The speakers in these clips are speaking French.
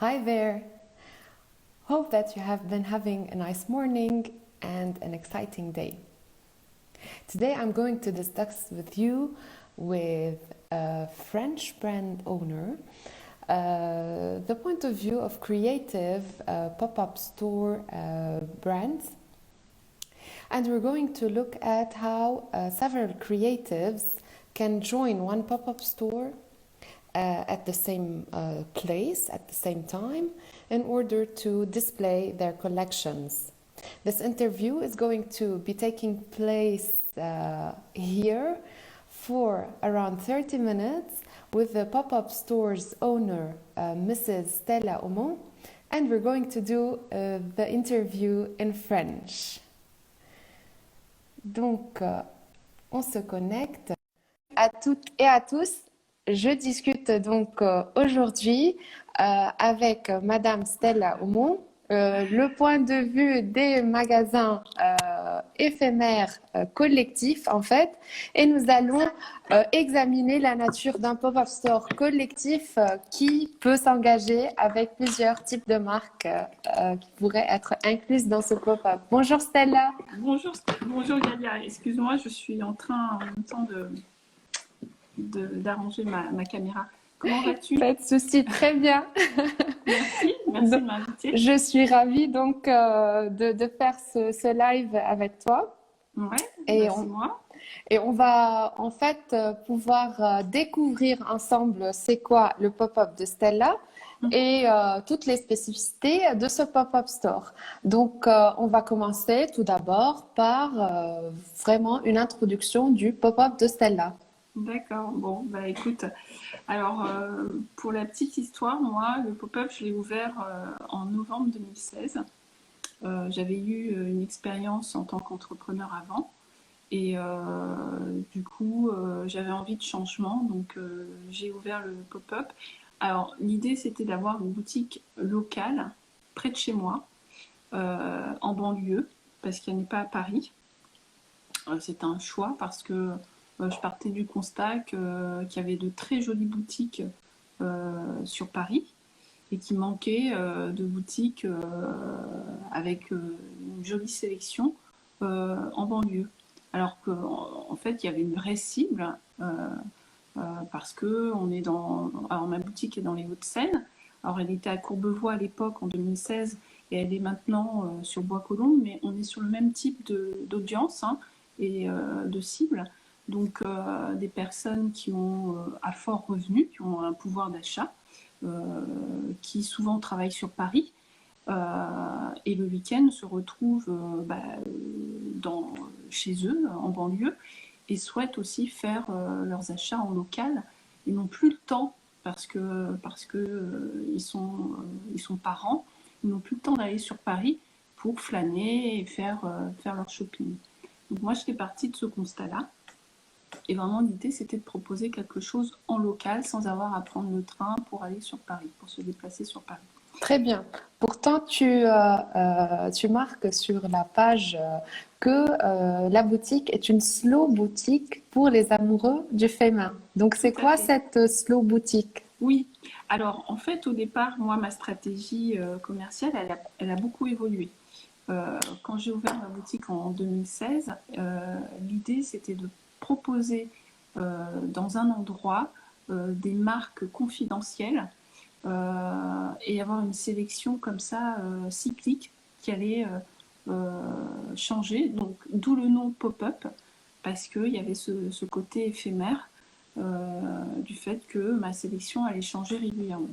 Hi there. Hope that you have been having a nice morning and an exciting day. Today I'm going to discuss with you with a French brand owner the point of view of creative pop-up store brands, and we're going to look at how several creatives can join one pop-up store at the same place at the same time in order to display their collections. This interview is going to be taking place here for around 30 minutes with the pop-up store's owner, Mrs. Stella Aumont, and we're going to do the interview in French. Donc, on se connecte. À toutes et à tous, je discute donc aujourd'hui avec Madame Stella Aumont, le point de vue des magasins éphémères collectifs en fait, et nous allons examiner la nature d'un pop-up store collectif qui peut s'engager avec plusieurs types de marques qui pourraient être incluses dans ce pop-up. Bonjour Stella. Bonjour Galia, excuse-moi, je suis en train en même temps d'arranger ma caméra. Comment vas-tu? Pas de souci, très bien. Merci de m'inviter. Je suis ravie donc de faire ce live avec toi. Ouais, et on va en fait pouvoir découvrir ensemble c'est quoi le pop-up de Stella et toutes les spécificités de ce pop-up store. Donc on va commencer tout d'abord par vraiment une introduction du pop-up de Stella. D'accord, bon, bah écoute, alors pour la petite histoire, moi, le pop-up, je l'ai ouvert en novembre 2016. J'avais eu une expérience en tant qu'entrepreneur avant et du coup, j'avais envie de changement, donc j'ai ouvert le pop-up. Alors, l'idée, c'était d'avoir une boutique locale près de chez moi, en banlieue, parce qu'il n'y en a pas à Paris. C'était un choix parce que je partais du constat qu'il y avait de très jolies boutiques sur Paris et qu'il manquait de boutiques avec une jolie sélection en banlieue. Alors qu'en fait, il y avait une vraie cible parce que alors, ma boutique est dans les Hauts-de-Seine. Alors, elle était à Courbevoie à l'époque, en 2016, et elle est maintenant sur Bois-Colombes, mais on est sur le même type d'audience et de cible. Donc, des personnes qui ont à fort revenu, qui ont un pouvoir d'achat, qui souvent travaillent sur Paris et le week-end se retrouvent chez eux, en banlieue, et souhaitent aussi faire leurs achats en local et n'ont plus le temps parce que ils sont parents, ils n'ont plus le temps d'aller sur Paris pour flâner et faire leur shopping. Donc moi, j'étais partie de ce constat-là. Et vraiment, l'idée, c'était de proposer quelque chose en local sans avoir à prendre le train pour aller sur Paris, pour se déplacer sur Paris. Très bien. Pourtant, tu marques sur la page que la boutique est une slow boutique pour les amoureux du féminin. Donc, c'est quoi cette slow boutique? Oui. Alors, en fait, au départ, moi, ma stratégie commerciale, elle a beaucoup évolué. Quand j'ai ouvert ma boutique en 2016, l'idée, c'était de proposer dans un endroit des marques confidentielles et avoir une sélection comme ça cyclique qui allait changer. Donc, d'où le nom pop-up, parce qu'il y avait ce côté éphémère du fait que ma sélection allait changer régulièrement.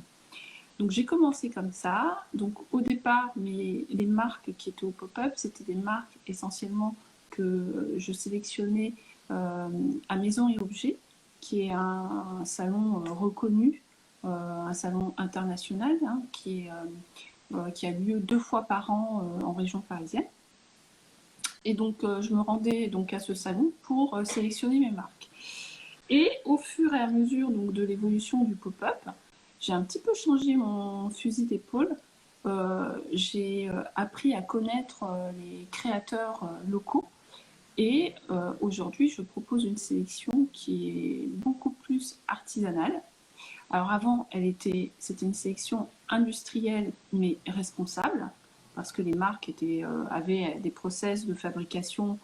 Donc j'ai commencé comme ça. Donc au départ, les marques qui étaient au pop-up, c'était des marques essentiellement que je sélectionnais à Maison et Objets, qui est un salon reconnu, un salon international qui a lieu 2 fois par an en région parisienne. Et donc je me rendais donc à ce salon pour sélectionner mes marques. Et au fur et à mesure donc, de l'évolution du pop-up, j'ai un petit peu changé mon fusil d'épaule. J'ai appris à connaître les créateurs locaux et aujourd'hui je propose une sélection qui est beaucoup plus artisanale Alors avant, c'était une sélection industrielle mais responsable parce que les marques avaient des process de fabrication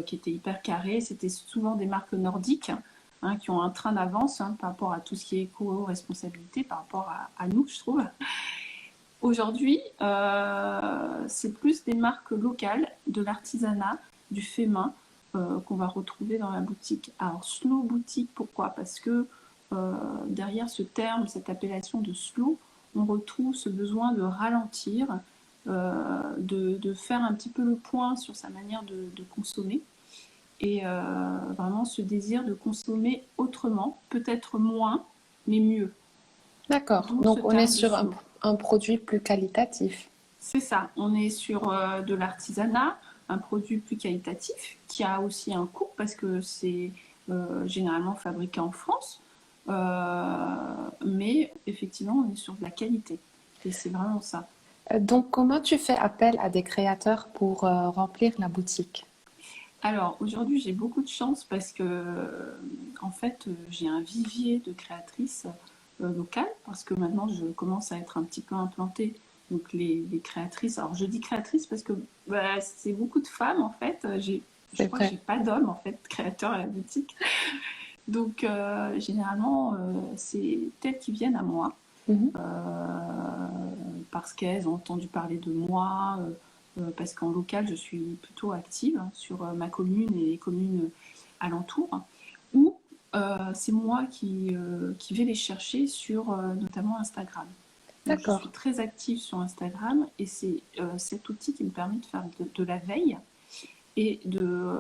qui étaient hyper carrés. C'était souvent des marques nordiques qui ont un train d'avance par rapport à tout ce qui est éco-responsabilité, par rapport à nous, je trouve. Aujourd'hui, c'est plus des marques locales, de l'artisanat, du fait main qu'on va retrouver dans la boutique. Alors, slow boutique, pourquoi? Parce que derrière ce terme, cette appellation de slow, on retrouve ce besoin de ralentir, de faire un petit peu le point sur sa manière de consommer et vraiment ce désir de consommer autrement, peut-être moins, mais mieux. D'accord. D'où ce Donc, on est terme de sur slow. un produit plus qualitatif. C'est ça, on est sur de l'artisanat, un produit plus qualitatif qui a aussi un coût parce que c'est généralement fabriqué en France. Mais effectivement, on est sur de la qualité. Et c'est vraiment ça. Donc, comment tu fais appel à des créateurs pour remplir la boutique? Alors aujourd'hui, j'ai beaucoup de chance parce que en fait, j'ai un vivier de créatrices locales parce que maintenant, je commence à être un petit peu implantée. Donc les créatrices, alors je dis créatrices parce que c'est beaucoup de femmes en fait. Je C'est crois que vrai. j'ai pas d'hommes en fait créateurs à la boutique. Donc généralement, c'est elles qui viennent à moi Mhm. parce qu'elles ont entendu parler de moi, parce qu'en local, je suis plutôt active sur ma commune et les communes alentours, ou c'est moi qui vais les chercher sur notamment Instagram. Donc, je suis D'accord. très active sur Instagram et c'est cet outil qui me permet de faire de la veille et de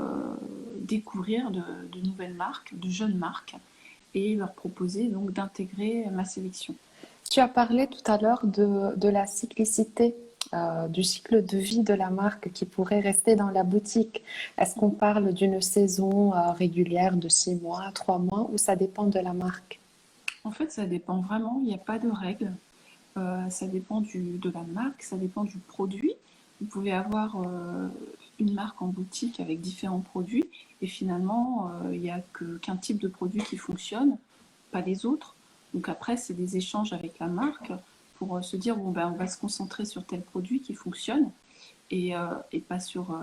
découvrir de nouvelles marques, de jeunes marques et leur proposer donc d'intégrer ma sélection. Tu as parlé tout à l'heure de la cyclicité, du cycle de vie de la marque qui pourrait rester dans la boutique. Est-ce qu'on parle d'une saison régulière de 6 mois, 3 mois, ou ça dépend de la marque? En fait, ça dépend vraiment, il n'y a pas de règle. Ça dépend de la marque, ça dépend du produit. Vous pouvez avoir une marque en boutique avec différents produits et finalement, il n'y a qu'un type de produit qui fonctionne, pas les autres. Donc après, c'est des échanges avec la marque pour se dire, bon, ben, on va se concentrer sur tel produit qui fonctionne et pas sur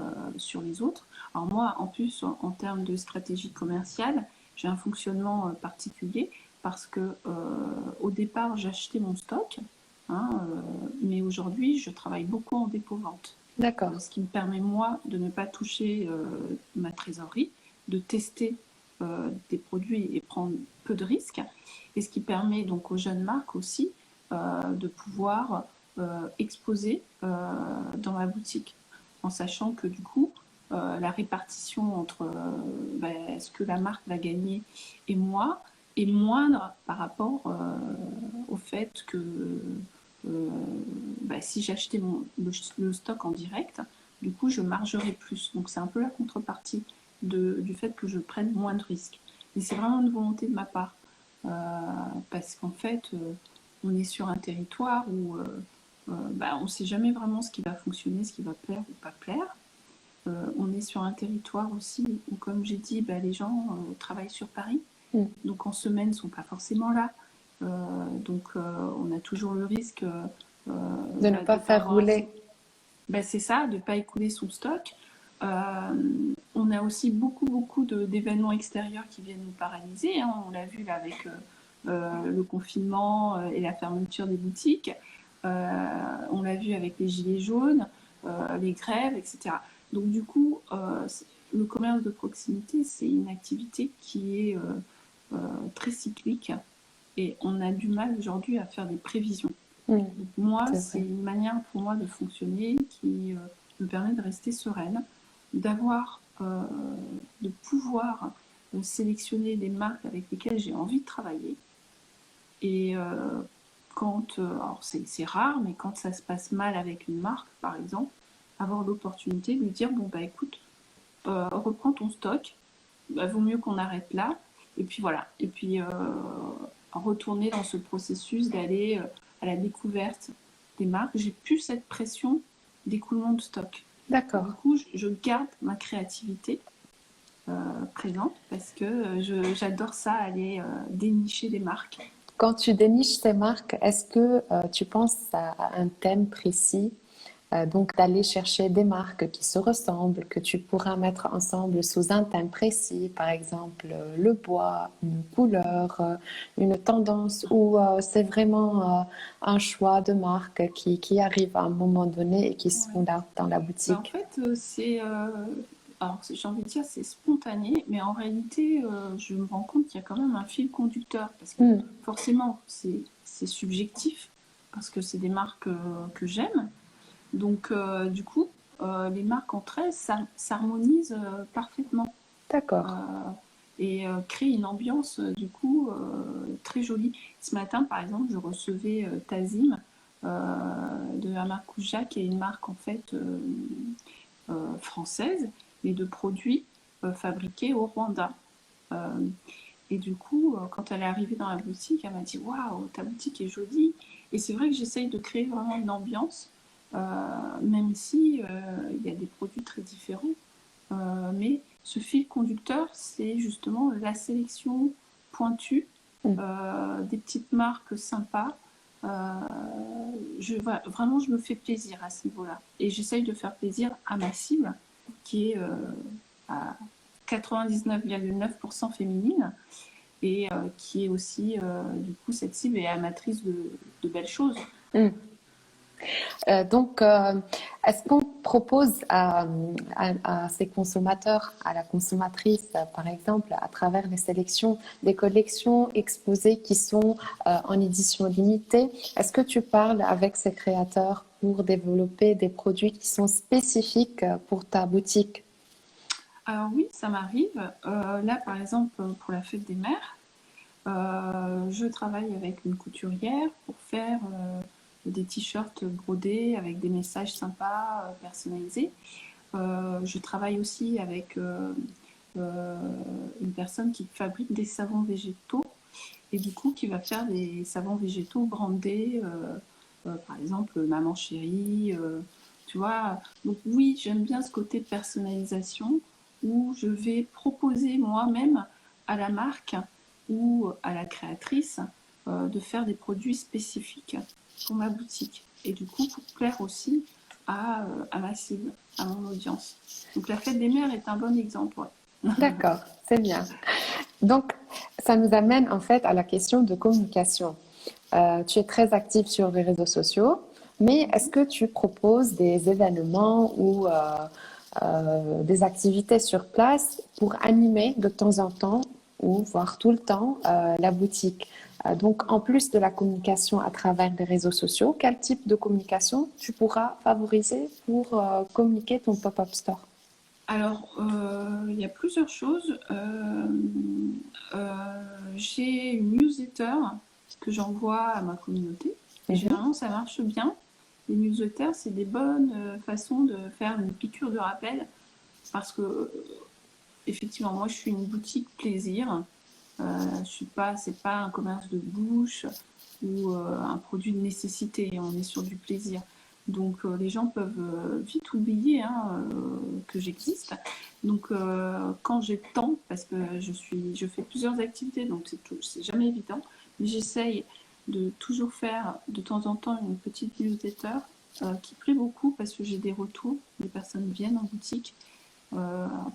les autres. Alors moi, en plus, en termes de stratégie commerciale, j'ai un fonctionnement particulier parce que au départ, j'achetais mon stock, mais aujourd'hui, je travaille beaucoup en dépôt-vente. D'accord, Ce qui me permet, moi, de ne pas toucher ma trésorerie, de tester des produits et prendre peu de risques, et ce qui permet donc aux jeunes marques aussi de pouvoir exposer dans ma boutique, en sachant que du coup, la répartition entre ce que la marque va gagner et moi est moindre par rapport au fait que si j'achetais le stock en direct, du coup, je margerais plus. Donc, c'est un peu la contrepartie du fait que je prenne moins de risques. Et c'est vraiment une volonté de ma part. Parce qu'en fait, on est sur un territoire où on ne sait jamais vraiment ce qui va fonctionner, ce qui va plaire ou pas plaire. On est sur un territoire aussi où, comme j'ai dit, les gens travaillent sur Paris. mm. Donc en semaine, ne sont pas forcément là. Donc on a toujours le risque De ne pas de pas faire avoir assez. rouler. C'est ça, de ne pas écouler son stock. On a aussi beaucoup d'événements extérieurs qui viennent nous paralyser. On l'a vu là, avec le confinement et la fermeture des boutiques. On l'a vu avec les gilets jaunes, les grèves, etc. Donc du coup, le commerce de proximité, c'est une activité qui est très cyclique et on a du mal aujourd'hui à faire des prévisions. Mm. Donc moi, C'est c'est vrai. une manière pour moi de fonctionner qui me permet de rester sereine, d'avoir, de pouvoir sélectionner des marques avec lesquelles j'ai envie de travailler. Et quand, alors c'est rare, mais quand ça se passe mal avec une marque, par exemple, avoir l'opportunité de lui dire, bon, écoute, reprends ton stock, vaut mieux qu'on arrête là. Et puis voilà. Et puis retourner dans ce processus d'aller à la découverte des marques. J'ai plus cette pression d'écoulement de stock. Du D'accord. coup, je garde ma créativité présente parce que j'adore ça, aller dénicher des marques Quand tu déniches ces marques, est-ce que tu penses à un thème précis? Donc d'aller chercher des marques qui se ressemblent, que tu pourras mettre ensemble sous un thème précis, par exemple le bois, une couleur, une tendance, ou c'est vraiment un choix de marque qui arrive à un moment donné et qui se Ouais. font là dans la Bah, en boutique. fait, alors j'ai envie de dire c'est spontané, mais en réalité, je me rends compte qu'il y a quand même un fil conducteur parce que Hmm, forcément c'est subjectif parce que c'est des marques que j'aime. Donc du coup, les marques entre elles s'harmonisent parfaitement euh, d'accord. et créent une ambiance du coup très jolie. Ce matin, par exemple, je recevais Tazim de la marque Kuja, qui est une marque en fait française, mais de produits fabriqués au Rwanda. Euh, et du coup, quand elle est arrivée dans la boutique, elle m'a dit waouh, ta boutique est jolie. Et c'est vrai que j'essaye de créer vraiment une ambiance, même si il y a des produits très différents. Mais ce fil conducteur, c'est justement la sélection pointue, Hmm. des petites marques sympas. Euh, vraiment, je me fais plaisir à ce niveau-là. Et j'essaye de faire plaisir à ma cible, qui est à 99,9% féminine et qui est aussi, du coup, cette cible est amatrice de belles choses. Hmm. Donc, est-ce qu'on propose à ces consommateurs, à la consommatrice, par exemple, à travers les sélections, des collections exposées qui sont en édition limitée? Est-ce que tu parles avec ces créateurs pour développer des produits qui sont spécifiques pour ta boutique? Alors oui, ça m'arrive. Là, par exemple, pour la fête des mères, je travaille avec une couturière pour faire des t-shirts brodés avec des messages sympas, personnalisés. Je travaille aussi avec euh, une personne qui fabrique des savons végétaux et du coup qui va faire des savons végétaux brandés, par exemple Maman Chérie, tu vois. Donc oui, j'aime bien ce côté de personnalisation où je vais proposer moi-même à la marque ou à la créatrice de faire des produits spécifiques pour ma boutique et du coup pour plaire aussi à ma cible, à mon audience. Donc la fête des mères est un bon exemple. Ouais. D'accord, c'est bien. Donc, ça nous amène en fait à la question de communication. Tu es très active sur les réseaux sociaux, mais est-ce que tu proposes des événements ou des activités sur place pour animer de temps en temps ou voire tout le temps la boutique? Donc, en plus de la communication à travers les réseaux sociaux, quel type de communication tu pourras favoriser pour communiquer ton pop-up store? Alors, il y a plusieurs choses. J'ai une newsletter que j'envoie à ma communauté. Et Mhm. généralement, ça marche bien. Les newsletters, c'est des bonnes façons de faire une piqûre de rappel. Parce que, effectivement, moi, je suis une boutique plaisir. Je suis pas, c'est pas un commerce de bouche ou un produit de nécessité. On est sur du plaisir. Donc les gens peuvent vite oublier hein, que j'existe. Donc quand j'ai le temps, parce que je fais plusieurs activités, donc c'est jamais évident, mais j'essaye de toujours faire de temps en temps une petite newsletter qui plaît beaucoup parce que j'ai des retours, les personnes viennent en boutique.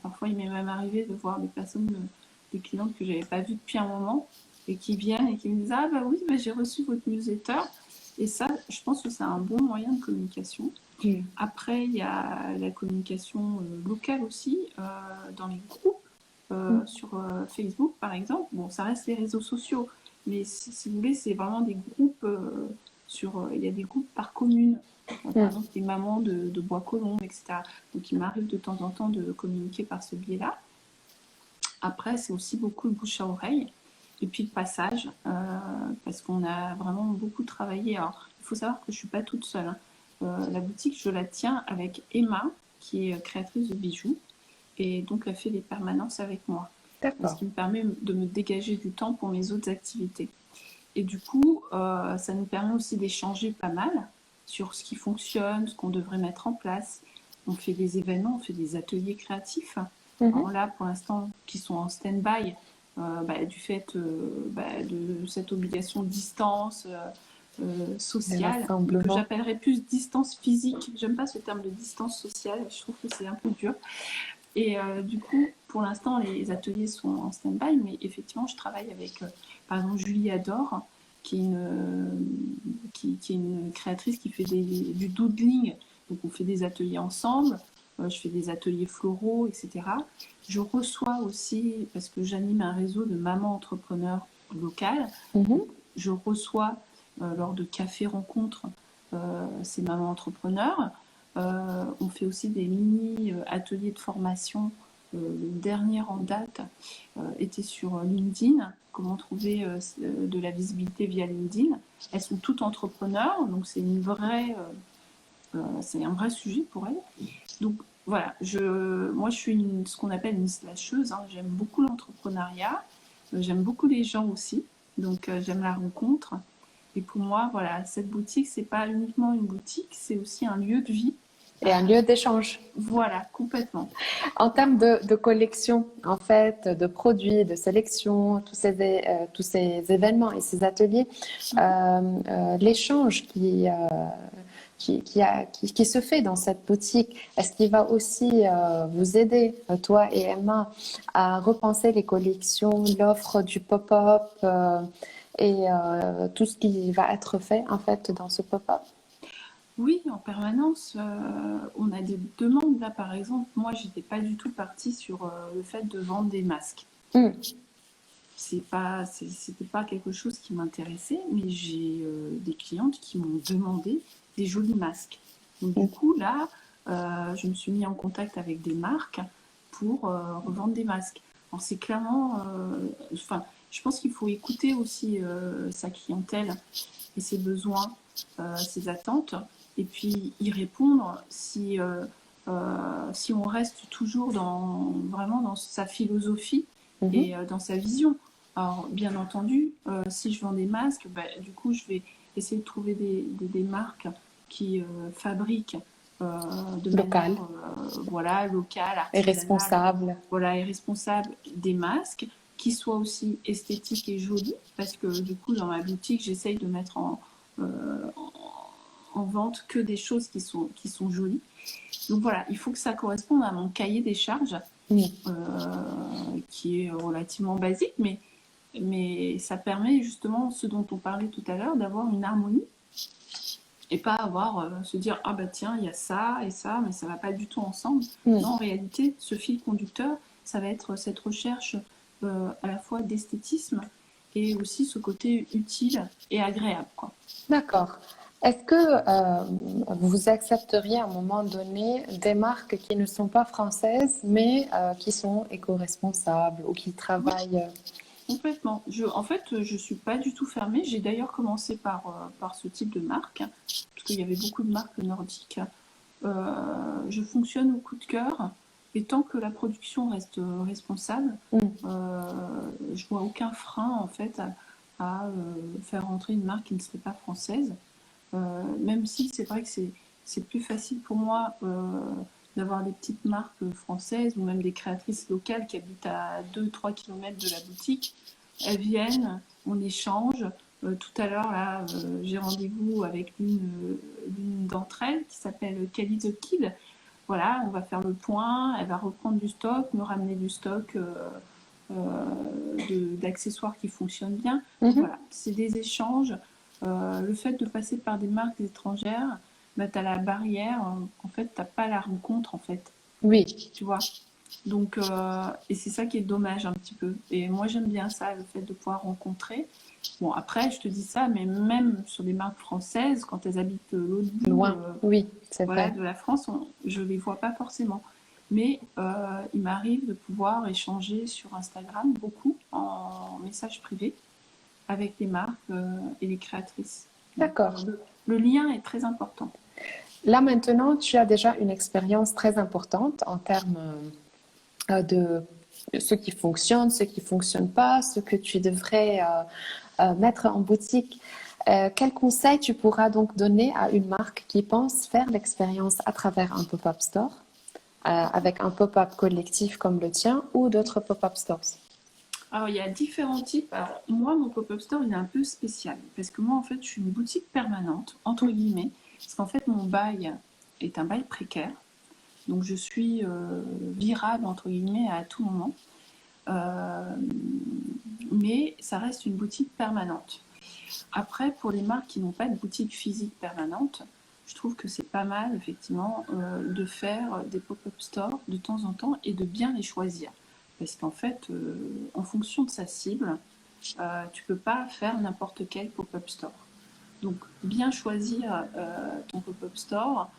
Parfois il m'est même arrivé de voir des clientes que j'avais pas vues depuis un moment et qui viennent et qui me disent ah bah oui bah, j'ai reçu votre newsletter et ça je pense que c'est un bon moyen de communication. Mm. Après il y a la communication locale aussi dans les groupes Mm. sur Facebook par exemple. Bon ça reste les réseaux sociaux mais si vous voulez c'est vraiment des groupes il y a des groupes par commune. Par Mm. exemple des mamans de Bois-Colombes, etc. Donc il m'arrive de temps en temps de communiquer par ce biais-là. Après, c'est aussi beaucoup le bouche à oreille et puis le passage, parce qu'on a vraiment beaucoup travaillé. Alors, il faut savoir que je ne suis pas toute seule. Hein. La boutique, je la tiens avec Emma, qui est créatrice de bijoux, et donc elle fait des permanences avec moi, ce D'accord. qui me permet de me dégager du temps pour mes autres activités. Et du coup, ça nous permet aussi d'échanger pas mal sur ce qui fonctionne, ce qu'on devrait mettre en place. On fait des événements, on fait des ateliers créatifs. Mhm. Alors là, pour l'instant, qui sont en stand-by, du fait de cette obligation de distance Les sociale, que rassemblements. j'appellerais plus distance physique. J'aime pas ce terme de distance sociale, je trouve que c'est un peu dur. Et du coup, pour l'instant, les ateliers sont en stand-by, mais effectivement, je travaille avec, par exemple, Julie Adore, qui est qui est une créatrice qui fait du doodling. Donc, on fait des ateliers ensemble. Je fais des ateliers floraux, etc. Je reçois aussi, parce que j'anime un réseau de mamans entrepreneurs locales, Mhm. je reçois lors de cafés rencontres ces mamans entrepreneurs. On fait aussi des mini ateliers de formation. Le dernier en date était sur LinkedIn. Comment trouver de la visibilité via LinkedIn. Elles sont toutes entrepreneurs, donc c'est c'est un vrai sujet pour elles. Donc voilà, moi je suis ce qu'on appelle une slasheuse. Hein. J'aime beaucoup l'entrepreneuriat, j'aime beaucoup les gens aussi, donc j'aime la rencontre. Et pour moi, voilà, cette boutique, c'est pas uniquement une boutique, c'est aussi un lieu de vie. Et un lieu d'échange. Voilà, complètement. En termes de collection, en fait, de produits, de sélection, tous ces événements et ces ateliers, l'échange qui se fait dans cette boutique, est-ce qu'il va aussi vous aider, toi et Emma, à repenser les collections, l'offre du pop-up tout ce qui va être fait en fait dans ce pop-up? Oui, en permanence, on a des demandes. Là, par exemple, moi, j'étais pas du tout partie sur le fait de vendre des masques. Mm. C'était pas quelque chose qui m'intéressait, mais j'ai des clientes qui m'ont demandé des jolis masques. Donc du coup, là, je me suis mis en contact avec des marques pour revendre des masques. Alors c'est clairement, enfin, je pense qu'il faut écouter aussi sa clientèle et ses besoins, ses attentes, et puis y répondre si on reste toujours vraiment dans sa philosophie et dans sa vision. Alors, bien entendu, si je vends des masques, du coup, je vais essayer de trouver des marques qui fabriquent de Local manière voilà, locale, et artisanale, responsable. voilà, et responsable des masques qui soient aussi esthétiques et jolis, parce que du coup, dans ma boutique, j'essaye de mettre en vente que des choses qui sont jolies. Donc voilà, il faut que ça corresponde à mon cahier des charges, qui est relativement basique, mais ça permet justement, ce dont on parlait tout à l'heure, d'avoir une harmonie et pas se dire ah bah tiens, il y a ça et ça, mais ça va pas du tout ensemble. Non, en réalité, ce fil conducteur, ça va être cette recherche à la fois d'esthétisme et aussi ce côté utile et agréable, quoi. D'accord. Est-ce que vous accepteriez à un moment donné des marques qui ne sont pas françaises, mais qui sont éco-responsables ou qui Oui, travaillent complètement. En fait, je suis pas du tout fermée. J'ai d'ailleurs commencé par ce type de marque, hein, parce qu'il y avait beaucoup de marques nordiques. Je fonctionne au coup de cœur, et tant que la production reste responsable, je vois aucun frein en fait à faire rentrer une marque qui ne serait pas française. Même si c'est vrai que c'est plus facile pour moi d'avoir des petites marques françaises ou même des créatrices locales qui habitent à 2-3 km de la boutique. Elles viennent, on échange. Tout à l'heure, là, j'ai rendez-vous avec l'une d'entre elles qui s'appelle Kelly the Kid. Voilà, on va faire le point, elle va reprendre du stock, me ramener du stock d'accessoires qui fonctionnent bien. Voilà, c'est des échanges. Le fait de passer par des marques étrangères, tu as la barrière, en fait, tu n'as pas la rencontre, en fait. Oui, Tu vois. Donc, et c'est ça qui est dommage un petit peu. Et moi, j'aime bien ça, le fait de pouvoir rencontrer. Bon, après, je te dis ça, mais même sur des marques françaises, quand elles habitent l'autre bout loin. Oui, c'est voilà, vrai. de la France, je ne les vois pas forcément. Mais il m'arrive de pouvoir échanger sur Instagram beaucoup en message privé avec les marques et les créatrices. Donc, D'accord. le lien est très important. Là maintenant, tu as déjà une expérience très importante en termes de ce qui fonctionne, ce qui ne fonctionne pas, ce que tu devrais mettre en boutique. Quel conseil tu pourras donc donner à une marque qui pense faire l'expérience à travers un pop-up store, avec un pop-up collectif comme le tien ou d'autres pop-up stores? Alors, il y a différents types. Alors, moi, mon pop-up store, il est un peu spécial. Parce que moi, en fait, je suis une boutique permanente, entre guillemets. Parce qu'en fait, mon bail est un bail précaire. Donc, je suis virable, entre guillemets, à tout moment. Euh, mais ça reste une boutique permanente. Après, pour les marques qui n'ont pas de boutique physique permanente, je trouve que c'est pas mal, effectivement, de faire des pop-up stores de temps en temps et de bien les choisir. Parce qu'en fait, en fonction de sa cible, tu peux pas faire n'importe quel pop-up store. Donc, bien choisir ton pop-up store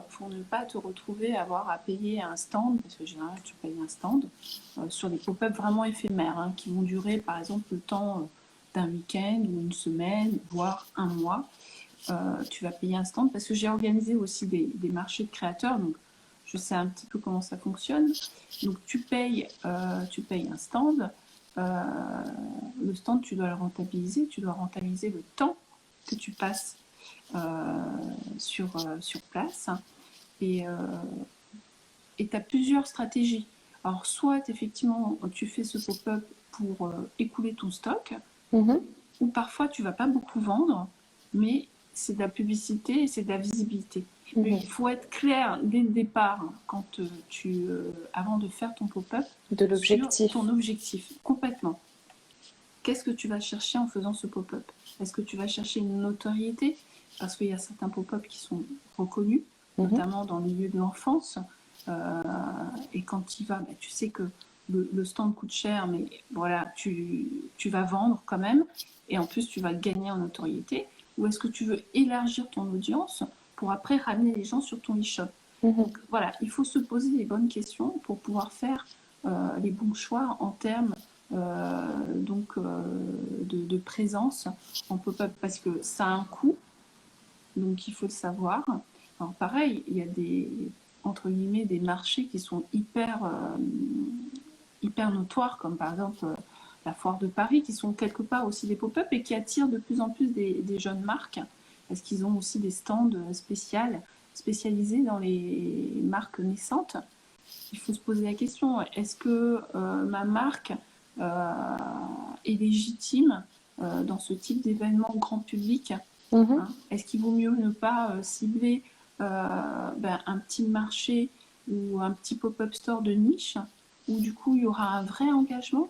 pour ne pas te retrouver à avoir à payer un stand, parce que généralement tu payes un stand, sur des pop-up vraiment éphémères, hein, qui vont durer par exemple le temps d'un week-end ou une semaine, voire un mois. Tu vas payer un stand parce que j'ai organisé aussi des marchés de créateurs, donc je sais un petit peu comment ça fonctionne. Donc tu payes un stand. Euh, le stand, tu dois le rentabiliser, tu dois rentabiliser le temps que tu passes sur place. Et tu as plusieurs stratégies. Alors, soit effectivement, tu fais ce pop-up pour écouler ton stock, Mhm. ou parfois tu vas pas beaucoup vendre, mais c'est de la publicité et c'est de la visibilité. Mais Mhm. il faut être clair dès le départ, quand avant de faire ton pop-up, De sur l'objectif. ton objectif, complètement. Qu'est-ce que tu vas chercher en faisant ce pop-up? Est-ce que tu vas chercher une notoriété? Parce qu'il y a certains pop-up qui sont reconnus, Mhm. notamment dans le milieu de l'enfance. Euh, et quand tu y vas, bah, tu sais que le stand coûte cher, mais voilà, tu vas vendre quand même. Et en plus, tu vas gagner en notoriété. Ou est-ce que tu veux élargir ton audience pour après ramener les gens sur ton e-shop? Mhm. Donc voilà, il faut se poser les bonnes questions pour pouvoir faire les bons choix en termes de présence en pop-up, parce que ça a un coût, donc il faut le savoir. Alors pareil, il y a des, entre guillemets, des marchés qui sont hyper notoires, comme par exemple la foire de Paris, qui sont quelque part aussi des pop-up et qui attirent de plus en plus des jeunes marques, parce qu'ils ont aussi des stands spécialisés dans les marques naissantes. Il faut se poser la question, est-ce que ma marque euh, est légitime dans ce type d'événement grand public, Mhm. hein? Est-ce qu'il vaut mieux ne pas cibler un petit marché ou un petit pop-up store de niche, où du coup il y aura un vrai engagement,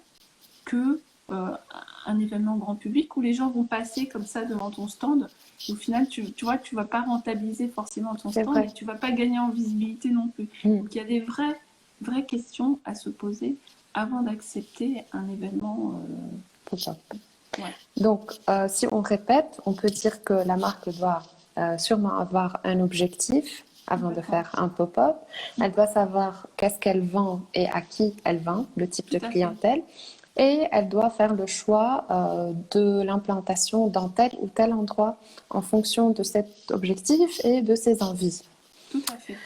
que un événement grand public où les gens vont passer comme ça devant ton stand. Et au final, tu vois, tu vas pas rentabiliser forcément ton C'est stand vrai. et tu vas pas gagner en visibilité non plus. Mhm. Donc il y a des vraies questions à se poser avant d'accepter un événement. Pop-up. Ouais, Donc, si on répète, on peut dire que la marque doit sûrement avoir un objectif avant de complètement. faire un pop-up. Elle doit savoir qu'est-ce qu'elle vend et à qui elle vend, le type Tout de à fait. clientèle. Et elle doit faire le choix de l'implantation dans tel ou tel endroit en fonction de cet objectif et de ses envies. Tout à fait.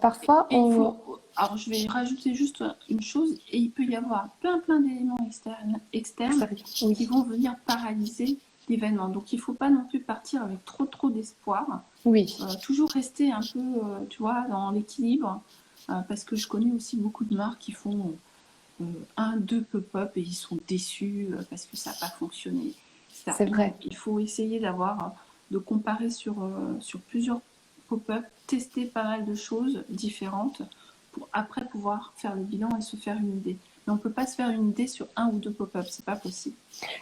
Parfois, Et il faut. Alors, je vais rajouter juste une chose, et il peut y avoir plein d'éléments externes qui Oui, vont venir paralyser l'événement. Donc, il ne faut pas non plus partir avec trop d'espoir. oui, Toujours rester un peu, tu vois, dans l'équilibre, parce que je connais aussi beaucoup de marques qui font un, deux pop-up et ils sont déçus parce que ça n'a pas fonctionné, etc. c'est Non, vrai. il faut essayer de comparer sur plusieurs pop-up, tester pas mal de choses différentes pour après pouvoir faire le bilan et se faire une idée. Mais on ne peut pas se faire une idée sur un ou deux pop-up, c'est pas possible.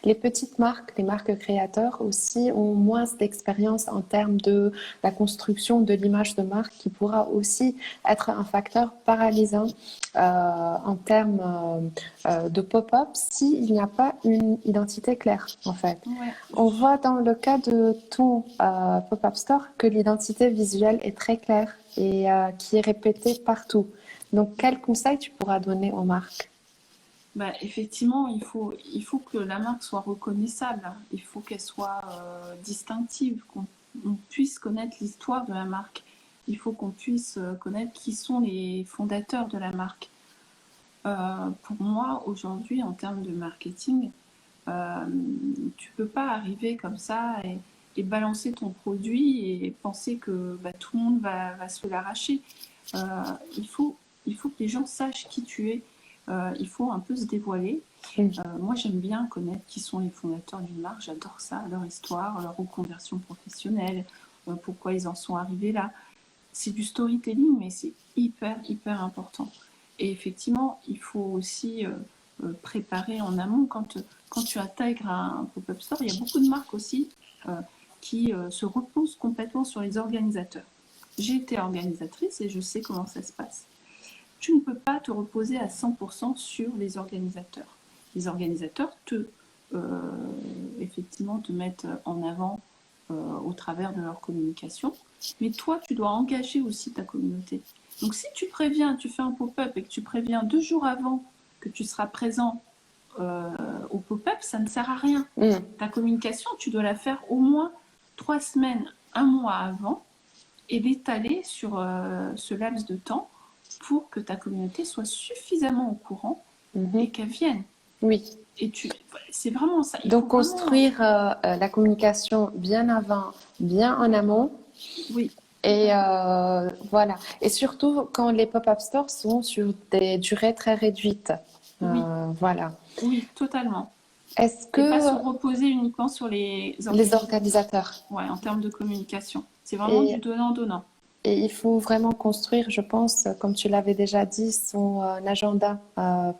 Les petites marques, les marques créateurs aussi ont moins d'expérience en termes de la construction de l'image de marque qui pourra aussi être un facteur paralysant en termes de pop-up s'il n'y a pas une identité claire en fait. Ouais, On voit dans le cas de ton pop-up store que l'identité visuelle est très claire et qui est répétée partout. Donc, quel conseil tu pourras donner aux marques? bah, effectivement, il faut que la marque soit reconnaissable, hein. Il faut qu'elle soit distinctive, qu'on on puisse connaître l'histoire de la marque. Il faut qu'on puisse connaître qui sont les fondateurs de la marque. Pour moi, aujourd'hui, en termes de marketing, euh, tu peux pas arriver comme ça et balancer ton produit et penser que bah, tout le monde va se l'arracher. Euh, il faut, il faut que les gens sachent qui tu es. il faut un peu se dévoiler. Mm. Moi, j'aime bien connaître qui sont les fondateurs d'une marque, j'adore ça, leur histoire, leur reconversion professionnelle, pourquoi ils en sont arrivés là. C'est du storytelling, mais c'est hyper important. Et effectivement, il faut aussi préparer en amont. Quand tu intègres un pop-up store, il y a beaucoup de marques aussi qui se reposent complètement sur les organisateurs. J'ai été organisatrice et je sais comment ça se passe. Tu ne peux pas te reposer à 100% sur les organisateurs. Les organisateurs effectivement, te mettent en avant au travers de leur communication. Mais toi, tu dois engager aussi ta communauté. Donc si tu préviens, tu fais un pop-up et que tu préviens 2 jours avant que tu seras présent au pop-up, ça ne sert à rien. Mm. Ta communication, tu dois la faire au moins 3 semaines, 1 mois avant et l'étaler sur ce laps de temps pour que ta communauté soit suffisamment au courant et qu'elle vienne. Oui. Et c'est vraiment ça. Donc construire la communication bien avant, bien en amont. Oui. Et voilà. Et surtout quand les pop-up stores sont sur des durées très réduites. Oui. Voilà. Oui, totalement. Est-ce que et pas se reposer uniquement sur les organisateurs. Ouais, en termes de communication. C'est vraiment du donnant-donnant. Et il faut vraiment construire, je pense, comme tu l'avais déjà dit, son agenda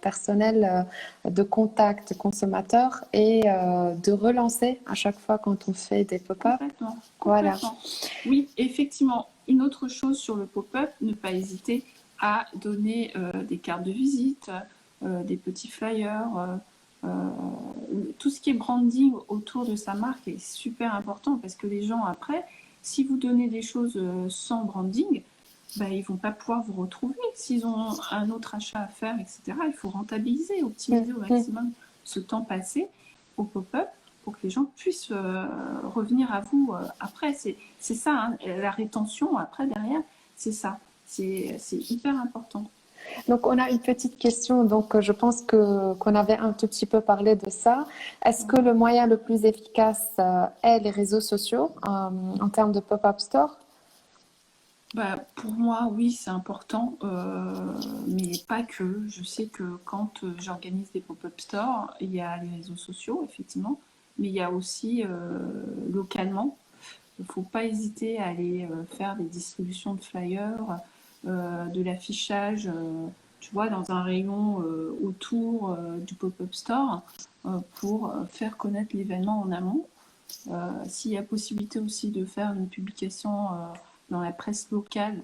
personnel de contact consommateur et de relancer à chaque fois quand on fait des pop-up. Complètement. Voilà. Oui, effectivement. Une autre chose sur le pop-up, ne pas hésiter à donner des cartes de visite, des petits flyers, tout ce qui est branding autour de sa marque est super important parce que les gens après, si vous donnez des choses sans branding, ben, ils ne vont pas pouvoir vous retrouver. S'ils ont un autre achat à faire, etc., il faut rentabiliser, optimiser au maximum ce temps passé au pop-up pour que les gens puissent revenir à vous après. C'est ça, hein, la rétention après, derrière, c'est ça. C'est hyper important. Donc, on a une petite question. Donc, je pense qu'on avait un tout petit peu parlé de ça. Est-ce que le moyen le plus efficace est les réseaux sociaux en termes de pop-up store? Bah, pour moi, oui, c'est important, mais pas que. Je sais que quand j'organise des pop-up stores, il y a les réseaux sociaux, effectivement, mais il y a aussi localement. Il ne faut pas hésiter à aller faire des distributions de flyers, de l'affichage, tu vois, dans un rayon autour du pop-up store pour faire connaître l'événement en amont. S'il y a possibilité aussi de faire une publication dans la presse locale,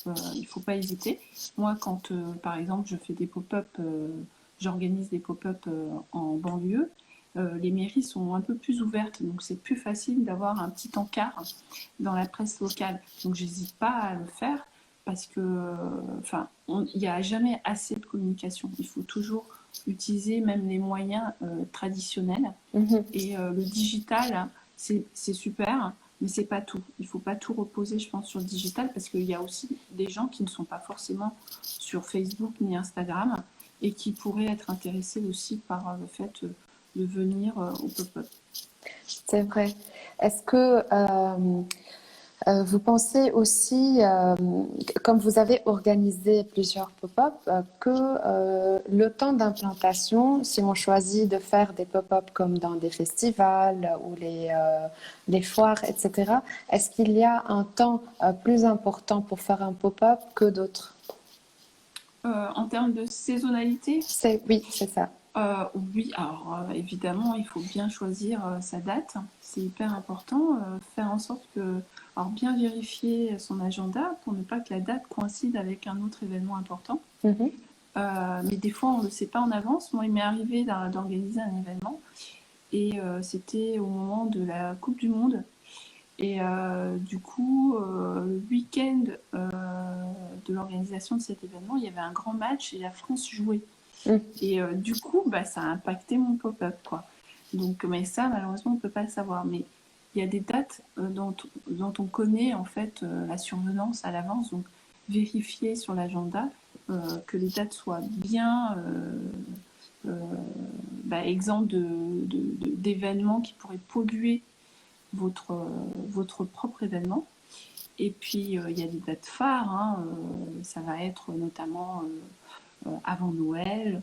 il ne faut pas hésiter. Moi, quand par exemple je fais des pop-up, j'organise des pop-up en banlieue, les mairies sont un peu plus ouvertes, donc c'est plus facile d'avoir un petit encart dans la presse locale. Donc j'hésite pas à le faire parce que, enfin, il n'y a jamais assez de communication. Il faut toujours utiliser même les moyens traditionnels. Et le digital, c'est super, mais c'est pas tout. Il faut pas tout reposer, je pense, sur le digital parce qu'il y a aussi des gens qui ne sont pas forcément sur Facebook ni Instagram et qui pourraient être intéressés aussi par le fait de venir au pop-up. C'est vrai. Est-ce que vous pensez aussi, comme vous avez organisé plusieurs pop-up, que le temps d'implantation, si on choisit de faire des pop-up comme dans des festivals ou les foires, etc., est-ce qu'il y a un temps plus important pour faire un pop-up que d'autres? En termes de saisonnalité? Oui, c'est ça. Oui, alors évidemment, il faut bien choisir sa date. C'est hyper important. Faire en sorte que. Alors, bien vérifier son agenda pour ne pas que la date coïncide avec un autre événement important. Mais des fois, on ne le sait pas en avance. Moi, il m'est arrivé d'organiser un événement et c'était au moment de la Coupe du Monde. Et du coup, le week-end de l'organisation de cet événement, il y avait un grand match et la France jouait. Et du coup, bah, ça a impacté mon pop-up, quoi. Donc, mais ça, malheureusement, on ne peut pas le savoir. Mais il y a des dates dont on connaît en fait la survenance à l'avance. Donc, vérifier sur l'agenda que les dates soient bien exemptes d'événements qui pourraient polluer votre propre événement. Et puis, il y a des dates phares. Hein, ça va être notamment avant Noël,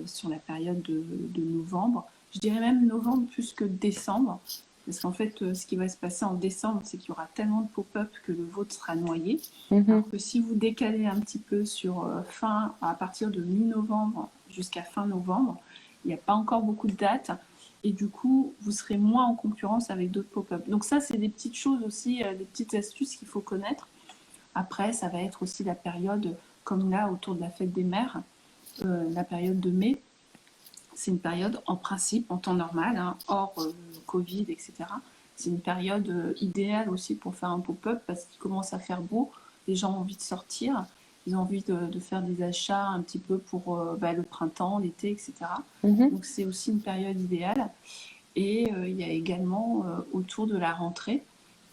sur la période de novembre. Je dirais même novembre plus que décembre. Parce qu'en fait, ce qui va se passer en décembre, c'est qu'il y aura tellement de pop-up que le vôtre sera noyé. Alors que si vous décalez un petit peu sur à partir de mi-novembre jusqu'à fin novembre, il n'y a pas encore beaucoup de dates. Et du coup, vous serez moins en concurrence avec d'autres pop-up. Donc ça, c'est des petites choses aussi, des petites astuces qu'il faut connaître. Après, ça va être aussi la période, comme là, autour de la fête des mères, la période de mai. C'est une période, en principe, en temps normal, hein, hors Covid, etc. C'est une période idéale aussi pour faire un pop-up parce qu'il commence à faire beau. Les gens ont envie de sortir. Ils ont envie de faire des achats un petit peu pour le printemps, l'été, etc. Donc c'est aussi une période idéale. Et il y a également autour de la rentrée,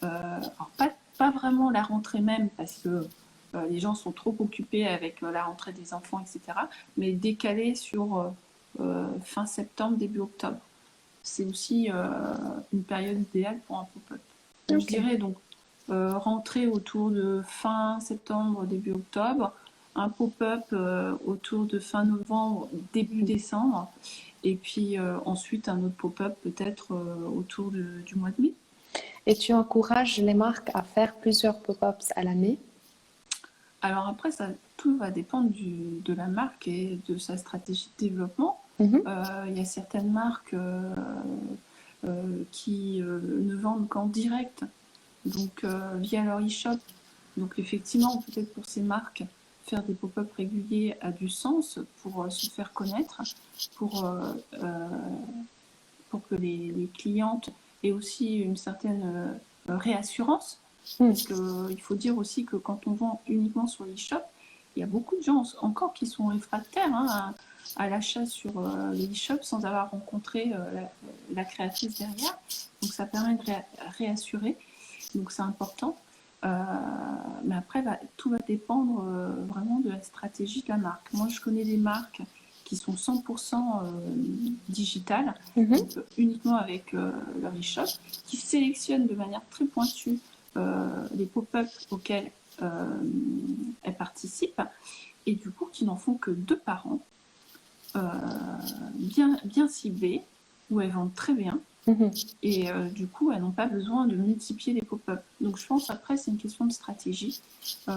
alors pas vraiment la rentrée même parce que les gens sont trop occupés avec la rentrée des enfants, etc. Mais décalé sur fin septembre, début octobre. C'est aussi une période idéale pour un pop-up. Donc, je dirais donc rentrée autour de fin septembre, début octobre, un pop-up autour de fin novembre, début décembre, et puis ensuite un autre pop-up peut-être autour du mois de mai. Et tu encourages les marques à faire plusieurs pop-ups à l'année? Alors après, tout va dépendre de la marque et de sa stratégie de développement. Il y a certaines marques qui ne vendent qu'en direct, donc via leur e-shop. Donc effectivement, peut-être pour ces marques, faire des pop-up réguliers a du sens pour se faire connaître, pour que les clientes aient aussi une certaine réassurance. Parce qu'il faut dire aussi que quand on vend uniquement sur l'e-shop, il y a beaucoup de gens encore qui sont réfractaires à l'achat sur les e-shop sans avoir rencontré la créatrice derrière. Donc ça permet de réassurer. Donc c'est important. Mais après, tout va dépendre vraiment de la stratégie de la marque. Moi, je connais des marques qui sont 100% digitales, donc, uniquement avec leur e-shop, qui sélectionnent de manière très pointue les pop-up auxquels elles participent, et du coup, qui n'en font que 2 par an, bien ciblés, où elles vendent très bien. Et du coup, elles n'ont pas besoin de multiplier les pop-up. Donc, je pense après, c'est une question de stratégie. Il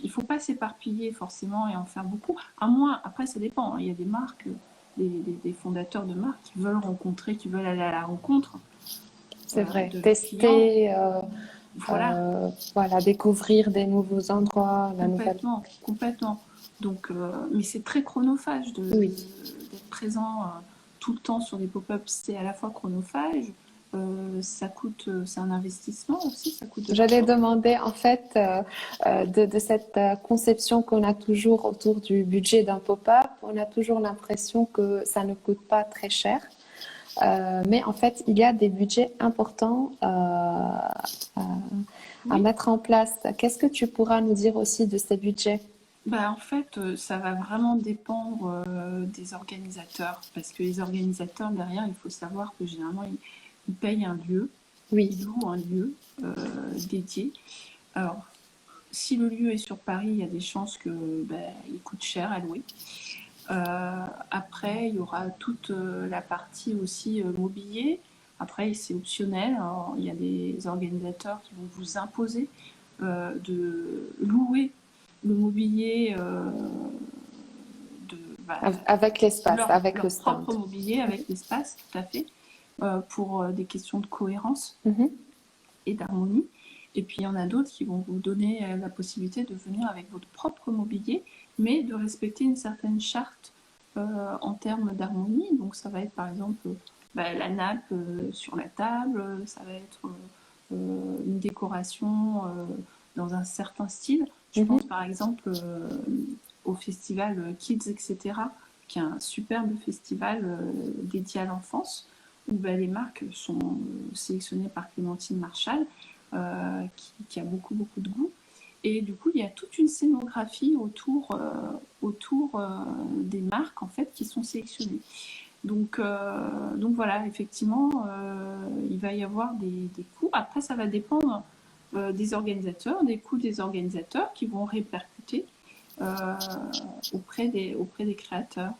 ne faut pas s'éparpiller forcément et en faire beaucoup. À moins, après, ça dépend. Hein. Il y a des marques, des fondateurs de marques qui veulent rencontrer, qui veulent aller à la rencontre. C'est vrai. Tester, voilà, découvrir des nouveaux endroits, Complètement. Donc, mais c'est très chronophage d'être présent tout le temps sur des pop-ups. C'est à la fois chronophage, ça coûte, c'est un investissement aussi, ça coûte. J'allais demander en fait de cette conception qu'on a toujours autour du budget d'un pop-up. On a toujours l'impression que ça ne coûte pas très cher. Mais en fait, il y a des budgets importants à mettre en place. Qu'est-ce que tu pourras nous dire aussi de ces budgets? En fait, ça va vraiment dépendre des organisateurs. Parce que les organisateurs, derrière, il faut savoir que généralement, ils payent un lieu. Ils louent un lieu dédié. Alors, si le lieu est sur Paris, il y a des chances qu'il coûte cher à louer. Après, il y aura toute la partie aussi mobilier. Après, c'est optionnel. Alors, il y a des organisateurs qui vont vous imposer de louer le mobilier avec l'espace, avec leur le stand. propre mobilier, avec l'espace, tout à fait, pour des questions de cohérence et d'harmonie. Et puis, il y en a d'autres qui vont vous donner la possibilité de venir avec votre propre mobilier, mais de respecter une certaine charte en termes d'harmonie. Donc, ça va être, par exemple, la nappe sur la table, ça va être une décoration dans un certain style. Je pense, par exemple, au festival Kids, etc., qui est un superbe festival dédié à l'enfance, où les marques sont sélectionnées par Clémentine Marchal, qui a beaucoup de goût. Et du coup, il y a toute une scénographie autour des marques en fait qui sont sélectionnées. Donc voilà, effectivement, il va y avoir des coûts. Après, ça va dépendre des organisateurs, des coûts des organisateurs qui vont répercuter auprès des créateurs.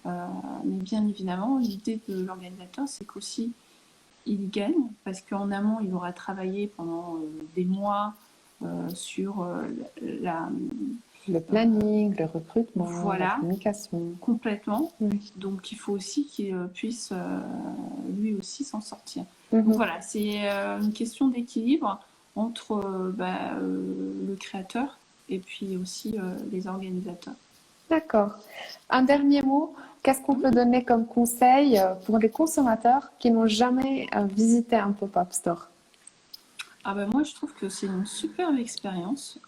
Mais bien évidemment, l'idée de l'organisateur, c'est qu'aussi il gagne parce qu'en amont, il aura travaillé pendant des mois sur la, Le planning, le recrutement, la voilà, communication. complètement. Oui. Donc il faut aussi qu'il puisse lui aussi s'en sortir. Donc Mhm. voilà, c'est une question d'équilibre entre le créateur et puis aussi les organisateurs. D'accord. Un dernier mot, qu'est-ce qu'on peut Mhm. donner comme conseil pour les consommateurs qui n'ont jamais visité un pop-up store? Ah ben moi je trouve que c'est une superbe expérience.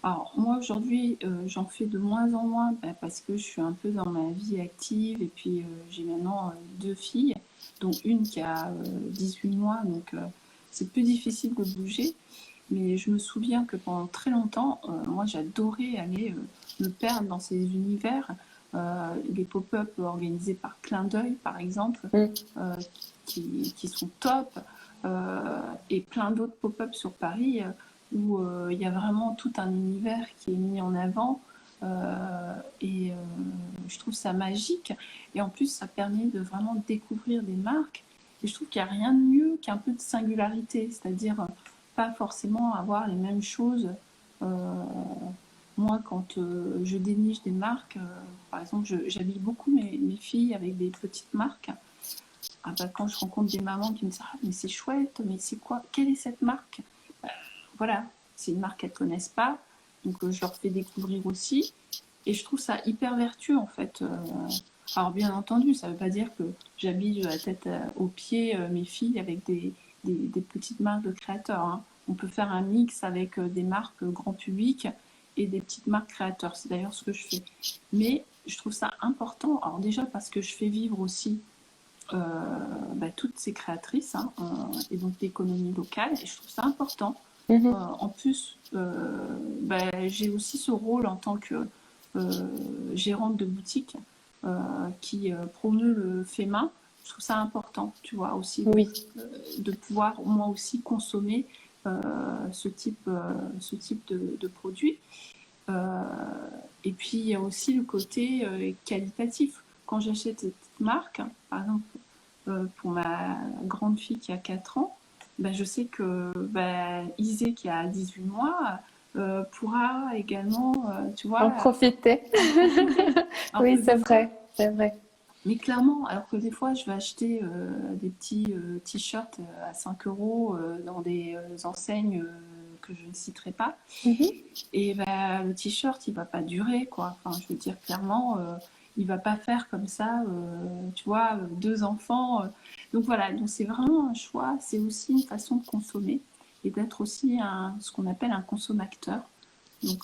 Alors moi aujourd'hui j'en fais de moins en moins parce que je suis un peu dans ma vie active et puis j'ai maintenant deux filles, dont une qui a 18 mois donc c'est plus difficile de bouger. Mais je me souviens que pendant très longtemps, moi j'adorais aller me perdre dans ces univers, les pop-up organisés par Clin d'œil par exemple, Mm. euh, qui sont top, et plein d'autres pop-up sur Paris où il y a vraiment tout un univers qui est mis en avant. Et je trouve ça magique. Et en plus, ça permet de vraiment découvrir des marques. Et je trouve qu'il n'y a rien de mieux qu'un peu de singularité, c'est-à-dire pas forcément avoir les mêmes choses. Euh, Moi, quand je déniche des marques, par exemple, j'habille beaucoup mes filles avec des petites marques. Ah bah, quand je rencontre des mamans qui me disent ah, mais c'est chouette, mais c'est quoi? Quelle est cette marque? Voilà, c'est une marque qu'elles ne connaissent pas, donc je leur fais découvrir aussi. Et je trouve ça hyper vertueux en fait. Alors bien entendu, ça ne veut pas dire que j'habille de la tête aux pieds mes filles avec des petites marques de créateurs, hein. On peut faire un mix avec des marques grand public et des petites marques créateurs. C'est d'ailleurs ce que je fais. Mais je trouve ça important. Alors déjà parce que je fais vivre aussi euh, toutes ces créatrices, hein, et donc l'économie locale. Et je trouve ça important. Mhm. En plus, j'ai aussi ce rôle en tant que gérante de boutique qui promeut le fait main. Je trouve ça important, tu vois, aussi Oui, de pouvoir moi aussi consommer ce type de produit. Euh, et puis il y a aussi le côté qualitatif. Quand j'achète cette marque, par exemple pour ma grande fille qui a 4 ans, je sais que Isée qui a 18 mois pourra également, tu en vois, profiter. en profiter un Oui, peu c'est de ça. vrai, c'est vrai. Mais clairement, alors que des fois, je vais acheter des petits t-shirts à 5 euros dans des enseignes que je ne citerai pas. Mhm. Et le t-shirt, il va pas durer, quoi. Enfin, je veux dire clairement, il va pas faire comme ça, tu vois, deux enfants. Donc voilà, donc c'est vraiment un choix. C'est aussi une façon de consommer et d'être aussi ce qu'on appelle un consommateur. Donc,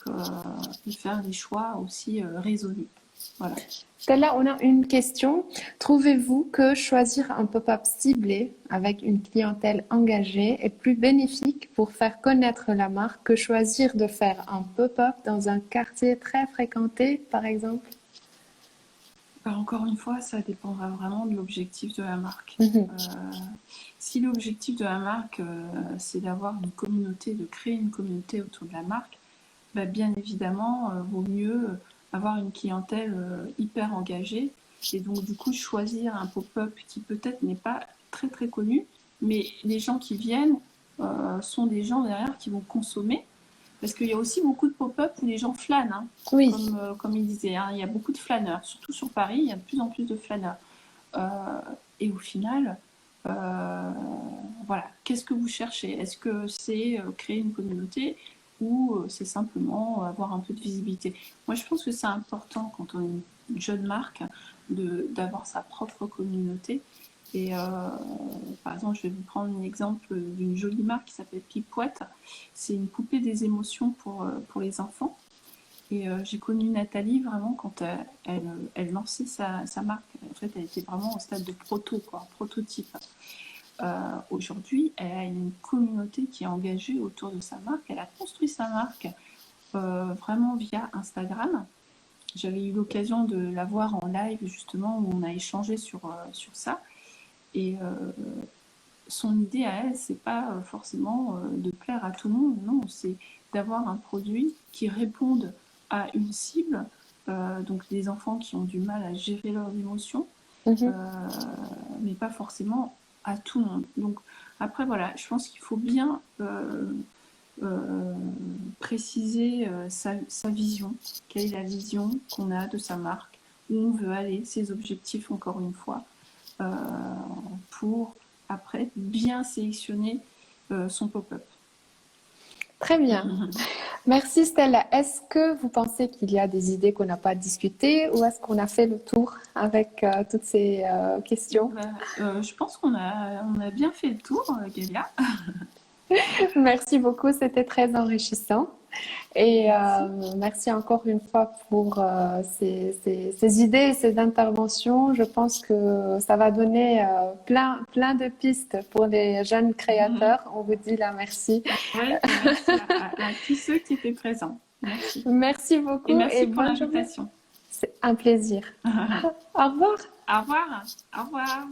de faire des choix aussi raisonnés. Voilà. Là, on a une question. Trouvez-vous que choisir un pop-up ciblé avec une clientèle engagée est plus bénéfique pour faire connaître la marque que choisir de faire un pop-up dans un quartier très fréquenté, par exemple? Encore une fois, ça dépendra vraiment de l'objectif de la marque. Mhm. Si l'objectif de la marque, c'est d'avoir une communauté, de créer une communauté autour de la marque, bien évidemment, vaut mieux avoir une clientèle hyper engagée et donc du coup choisir un pop-up qui peut-être n'est pas très très connu, mais les gens qui viennent sont des gens derrière qui vont consommer. Parce qu'il y a aussi beaucoup de pop-up où les gens flânent, hein, Oui, comme il disait, hein, il y a beaucoup de flâneurs, surtout sur Paris, il y a de plus en plus de flâneurs. Euh, et au final, euh, voilà, qu'est-ce que vous cherchez? Est-ce que c'est créer une communauté ou c'est simplement avoir un peu de visibilité? Moi, je pense que c'est important quand on est une jeune marque d'avoir sa propre communauté. Et par exemple, je vais vous prendre un exemple d'une jolie marque qui s'appelle Pipouette. C'est une poupée des émotions pour les enfants. Et j'ai connu Nathalie vraiment quand elle lançait sa marque. En fait, elle était vraiment au stade de prototype. Aujourd'hui, elle a une communauté qui est engagée autour de sa marque. Elle a construit sa marque vraiment via Instagram. J'avais eu l'occasion de la voir en live justement où on a échangé sur ça. Et son idée à elle, c'est pas forcément de plaire à tout le monde, non, c'est d'avoir un produit qui réponde à une cible donc des enfants qui ont du mal à gérer leurs émotions, Mhm. mais pas forcément à tout le monde. Donc après, voilà, je pense qu'il faut bien préciser sa vision, quelle est la vision qu'on a de sa marque, où on veut aller, ses objectifs encore une fois, euh, pour après bien sélectionner son pop-up. Très bien. Merci Stella. Est-ce que vous pensez qu'il y a des idées qu'on n'a pas discutées ou est-ce qu'on a fait le tour avec toutes ces questions? Je pense qu'on a bien fait le tour, Galia. Merci beaucoup, c'était très enrichissant. Et Merci. merci encore une fois pour ces idées et ces interventions. Je pense que ça va donner plein de pistes pour les jeunes créateurs. On vous dit là merci. Oui, et merci à tous ceux qui étaient présents. Merci. Merci Et beaucoup et merci pour bonne journée. l'invitation. C'est un plaisir. Au revoir. Au revoir. Au revoir.